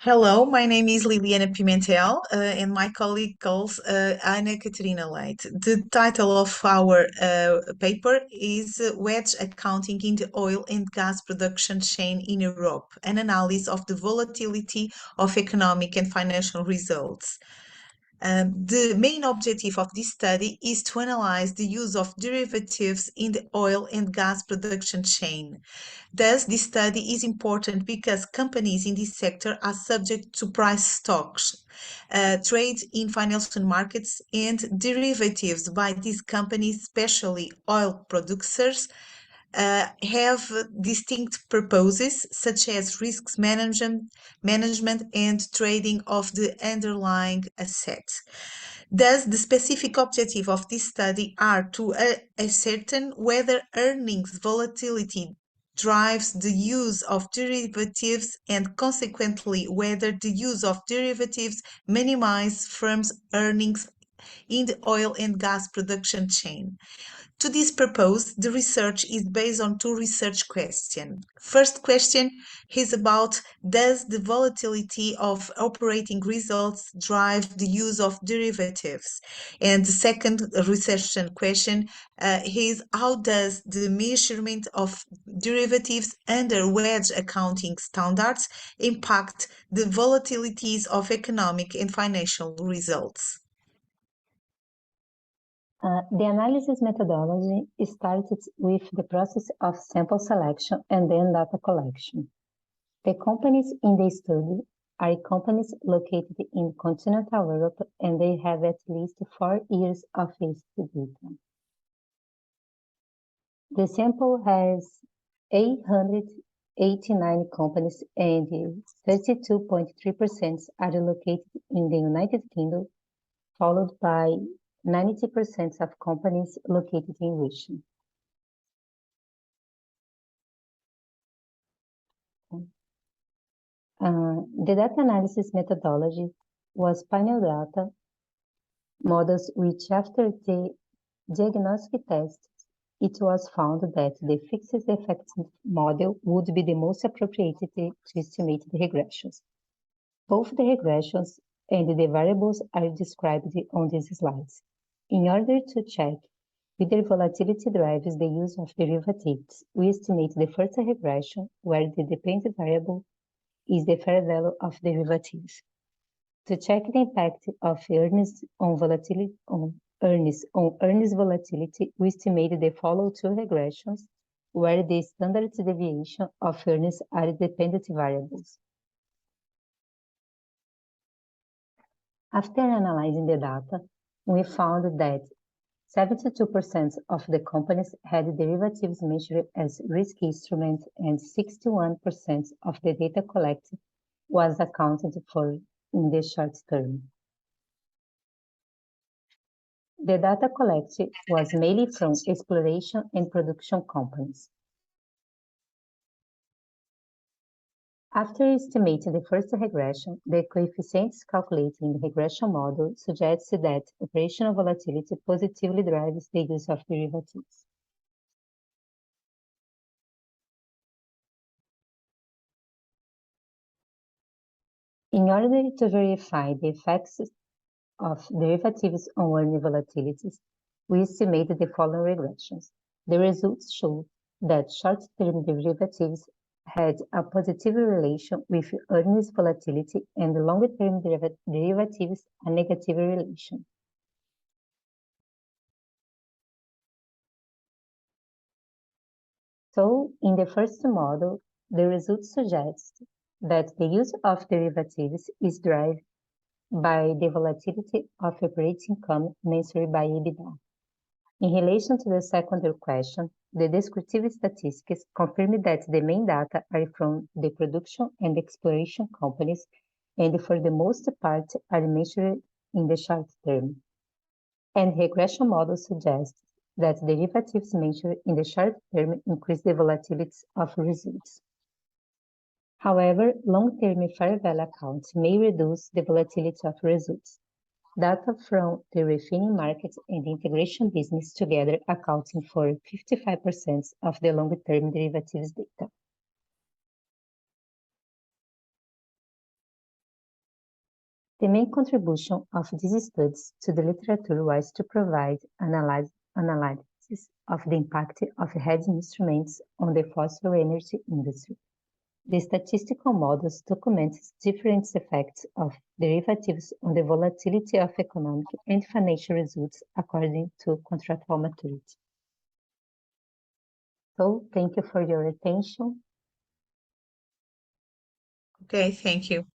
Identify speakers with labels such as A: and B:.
A: Hello, my name is Liliana Pimentel, and my colleague calls Ana Catarina Leite. The title of our paper is Wedge Accounting in the Oil and Gas Production Chain in Europe, an analysis of the volatility of economic and financial results. The main objective of this study is to analyze the use of derivatives in the oil and gas production chain. Thus, this study is important because companies in this sector are subject to price stocks, trade in financial markets, and derivatives by these companies, especially oil producers, have distinct purposes such as risks management and trading of the underlying assets. Thus, the specific objective of this study are to ascertain whether earnings volatility drives the use of derivatives and consequently whether the use of derivatives minimize firms' earnings in the oil and gas production chain. To this purpose, the research is based on two research questions. First question is about, does the volatility of operating results drive the use of derivatives? And the second research question is, how does the measurement of derivatives under wedge accounting standards impact the volatilities of economic and financial results?
B: The analysis methodology started with the process of sample selection and then data collection. The companies in the study are companies located in continental Europe and they have at least 4 years of history data. The sample has 889 companies and 32.3% are located in the United Kingdom, followed by 90% of companies located in Russia. The data analysis methodology was panel data models which, after the diagnostic tests, it was found that the fixed effects model would be the most appropriate to estimate the regressions. Both the regressions and the variables are described on these slides. In order to check whether volatility drives the use of derivatives, we estimate the first regression where the dependent variable is the fair value of derivatives. To check the impact of earnings on earnings volatility, we estimate the following two regressions where the standard deviation of earnings are dependent variables. After analyzing the data, we found that 72% of the companies had derivatives measured as risk instruments and 61% of the data collected was accounted for in the short term. The data collected was mainly from exploration and production companies. After estimating the first regression, the coefficients calculated in the regression model suggests that operational volatility positively drives the use of derivatives. In order to verify the effects of derivatives on earning volatilities, we estimated the following regressions. The results show that short-term derivatives had a positive relation with earnings volatility and long-term derivatives a negative relation. So, in the first model, the results suggest that the use of derivatives is driven by the volatility of operating income measured by EBITDA. In relation to the secondary question, the descriptive statistics confirm that the main data are from the production and exploration companies and for the most part are measured in the short term. And regression model suggests that derivatives measured in the short term increase the volatility of results. However, long-term fair value accounts may reduce the volatility of results. Data from the refining market and the integration business together accounting for 55% of the long-term derivatives data. The main contribution of these studies to the literature was to provide analysis of the impact of hedging instruments on the fossil energy industry. The statistical models document different effects of derivatives on the volatility of economic and financial results according to contractual maturity. So, thank you for your attention.
A: Okay, thank you.